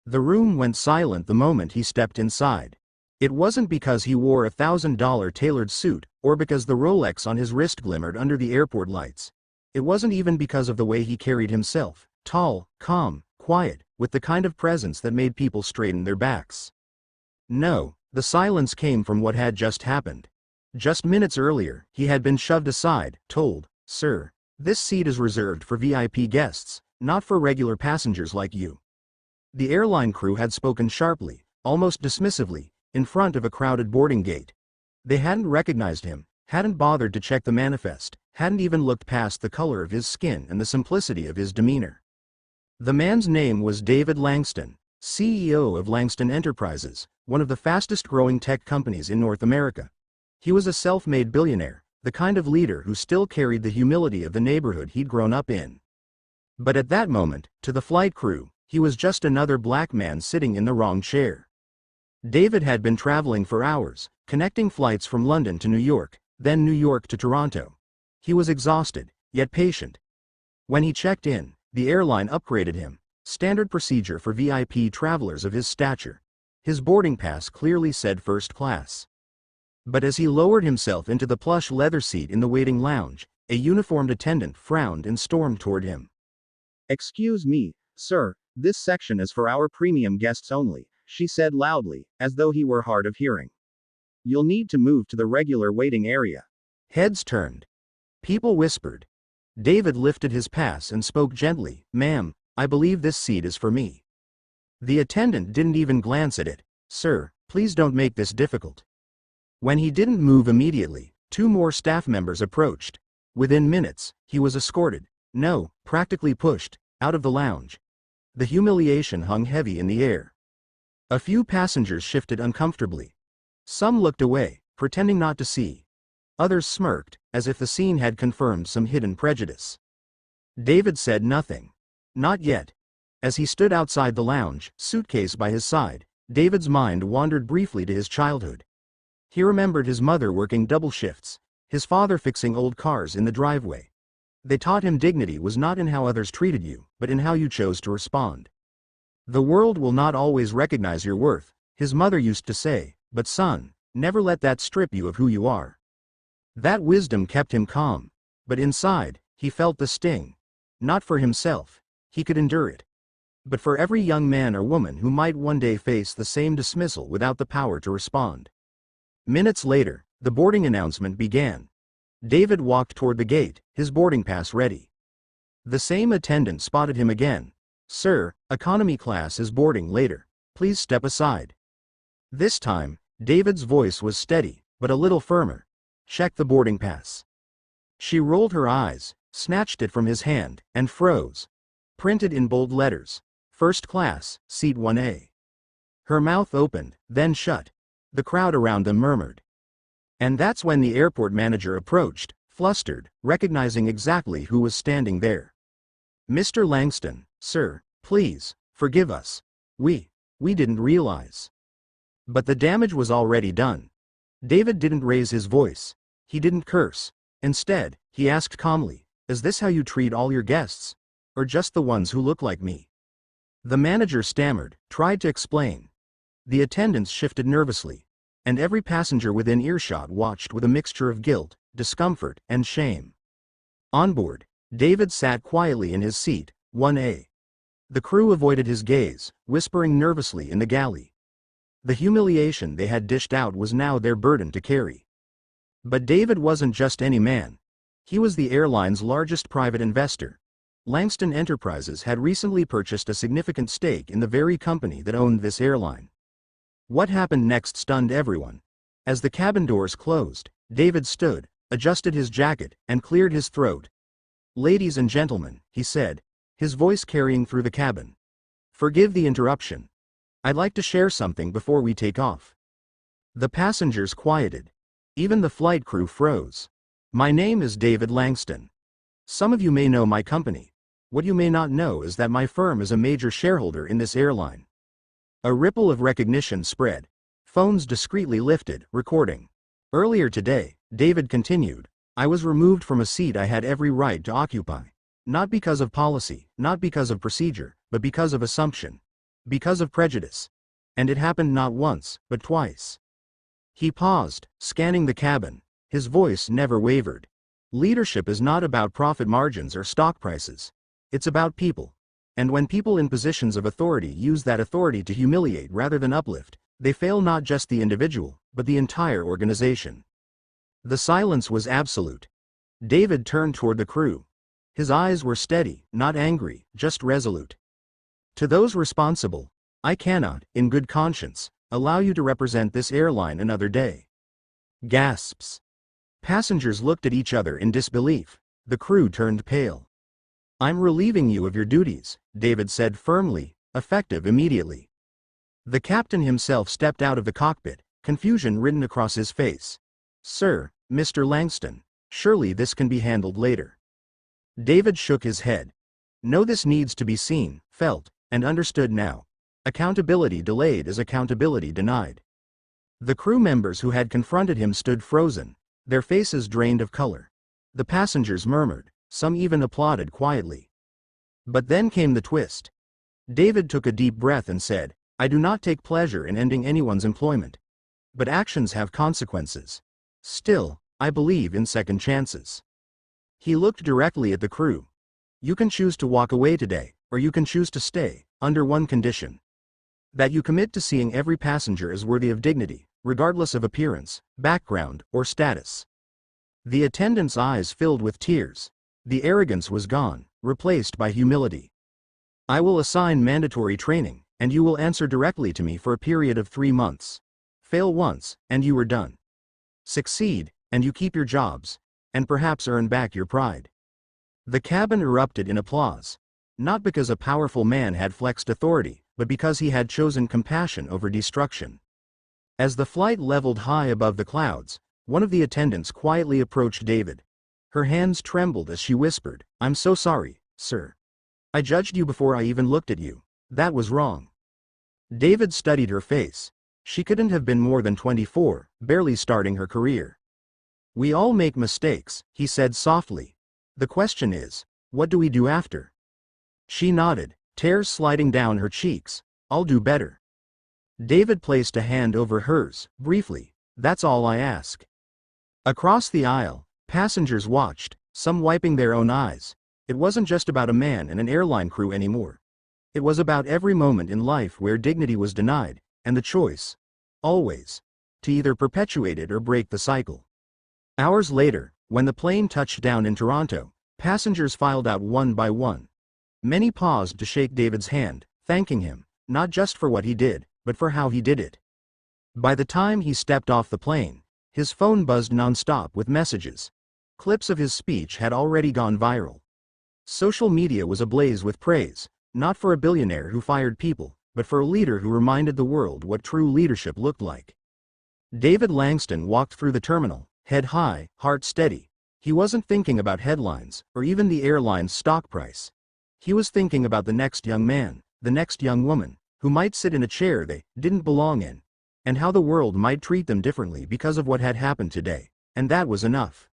The room went silent the moment he stepped inside. It wasn't because he wore a $1,000 tailored suit, or because the Rolex on his wrist glimmered under the airport lights. It wasn't even because of the way he carried himself, tall, calm, quiet, with the kind of presence that made people straighten their backs. No, the silence came from what had just happened. Just minutes earlier, he had been shoved aside, told, "Sir, this seat is reserved for VIP guests, not for regular passengers like you." The airline crew had spoken sharply, almost dismissively, in front of a crowded boarding gate. They hadn't recognized him, hadn't bothered to check the manifest, hadn't even looked past the color of his skin and the simplicity of his demeanor. The man's name was David Langston, CEO of Langston Enterprises, one of the fastest-growing tech companies in North America. He was a self-made billionaire, the kind of leader who still carried the humility of the neighborhood he'd grown up in. But at that moment, to the flight crew, he was just another black man sitting in the wrong chair. David had been traveling for hours, connecting flights from London to New York, then New York to Toronto. He was exhausted, yet patient. When he checked in, the airline upgraded him, standard procedure for VIP travelers of his stature. His boarding pass clearly said first class. But as he lowered himself into the plush leather seat in the waiting lounge, a uniformed attendant frowned and stormed toward him. "Excuse me, sir, this section is for our premium guests only," she said loudly, as though he were hard of hearing. "You'll need to move to the regular waiting area." Heads turned. People whispered. David lifted his pass and spoke gently, "Ma'am, I believe this seat is for me." The attendant didn't even glance at it. "Sir, please don't make this difficult." When he didn't move immediately, two more staff members approached. Within minutes, he was escorted, no, practically pushed, out of the lounge. The humiliation hung heavy in the air. A few passengers shifted uncomfortably. Some looked away, pretending not to see. Others smirked, as if the scene had confirmed some hidden prejudice. David said nothing. Not yet. As he stood outside the lounge, suitcase by his side, David's mind wandered briefly to his childhood. He remembered his mother working double shifts, his father fixing old cars in the driveway. They taught him dignity was not in how others treated you, but in how you chose to respond. "The world will not always recognize your worth," his mother used to say, "but son, never let that strip you of who you are." That wisdom kept him calm, but inside, he felt the sting. Not for himself, he could endure it. But for every young man or woman who might one day face the same dismissal without the power to respond. Minutes later, the boarding announcement began. David walked toward the gate, his boarding pass ready. The same attendant spotted him again. "Sir, economy class is boarding later. Please step aside." This time, David's voice was steady, but a little firmer. "Check the boarding pass." She rolled her eyes, snatched it from his hand, and froze. Printed in bold letters. "First class, seat 1A." Her mouth opened, then shut. The crowd around them murmured. And that's when the airport manager approached, flustered, recognizing exactly who was standing there. "Mr. Langston, sir, please, forgive us. We didn't realize." But the damage was already done. David didn't raise his voice. He didn't curse. Instead, he asked calmly, "Is this how you treat all your guests? Or just the ones who look like me?" The manager stammered, tried to explain. The attendants shifted nervously, and every passenger within earshot watched with a mixture of guilt, discomfort, and shame. On board, David sat quietly in his seat, 1A. The crew avoided his gaze, whispering nervously in the galley. The humiliation they had dished out was now their burden to carry. But David wasn't just any man. He was the airline's largest private investor. Langston Enterprises had recently purchased a significant stake in the very company that owned this airline. What happened next stunned everyone. As the cabin doors closed, David stood, adjusted his jacket, and cleared his throat. "Ladies and gentlemen," he said, his voice carrying through the cabin. "Forgive the interruption. I'd like to share something before we take off." The passengers quieted. Even the flight crew froze. "My name is David Langston. Some of you may know my company. What you may not know is that my firm is a major shareholder in this airline." A ripple of recognition spread. Phones discreetly lifted, recording. "Earlier today," David continued, "I was removed from a seat I had every right to occupy. Not because of policy, not because of procedure, but because of assumption. Because of prejudice. And it happened not once, but twice. He paused, scanning the cabin. His voice never wavered. Leadership is not about profit margins or stock prices. It's about people. And when people in positions of authority use that authority to humiliate rather than uplift, they fail not just the individual, but the entire organization. The silence was absolute. David turned toward the crew. His eyes were steady, not angry, just resolute. To those responsible, I cannot, in good conscience, allow you to represent this airline another day. Gasps. Passengers looked at each other in disbelief. The crew turned pale. I'm relieving you of your duties, David said firmly, effective immediately. The captain himself stepped out of the cockpit, confusion written across his face. Sir, Mr. Langston, surely this can be handled later. David shook his head. No, this needs to be seen, felt, and understood now. Accountability delayed is accountability denied. The crew members who had confronted him stood frozen, their faces drained of color. The passengers murmured, some even applauded quietly. But then came the twist. David took a deep breath and said, I do not take pleasure in ending anyone's employment. But actions have consequences. Still, I believe in second chances. He looked directly at the crew. You can choose to walk away today, or you can choose to stay, under one condition. That you commit to seeing every passenger as worthy of dignity, regardless of appearance, background, or status. The attendants' eyes filled with tears. The arrogance was gone, replaced by humility. I will assign mandatory training, and you will answer directly to me for a period of 3 months. Fail once, and you are done. Succeed, and you keep your jobs, and perhaps earn back your pride. The cabin erupted in applause. Not because a powerful man had flexed authority, but because he had chosen compassion over destruction. As the flight leveled high above the clouds, one of the attendants quietly approached David. Her hands trembled as she whispered, I'm so sorry, sir. I judged you before I even looked at you. That was wrong. David studied her face. She couldn't have been more than 24, barely starting her career. We all make mistakes, he said softly. The question is, what do we do after? She nodded, tears sliding down her cheeks. I'll do better. David placed a hand over hers, briefly. That's all I ask. Across the aisle, passengers watched, some wiping their own eyes. It wasn't just about a man and an airline crew anymore. It was about every moment in life where dignity was denied, and the choice, always, to either perpetuate it or break the cycle. Hours later, when the plane touched down in Toronto, passengers filed out one by one. Many paused to shake David's hand, thanking him, not just for what he did, but for how he did it. By the time he stepped off the plane, his phone buzzed nonstop with messages. Clips of his speech had already gone viral. Social media was ablaze with praise, not for a billionaire who fired people, but for a leader who reminded the world what true leadership looked like. David Langston walked through the terminal, head high, heart steady. He wasn't thinking about headlines, or even the airline's stock price. He was thinking about the next young man, the next young woman, who might sit in a chair they didn't belong in, and how the world might treat them differently because of what had happened today, and that was enough.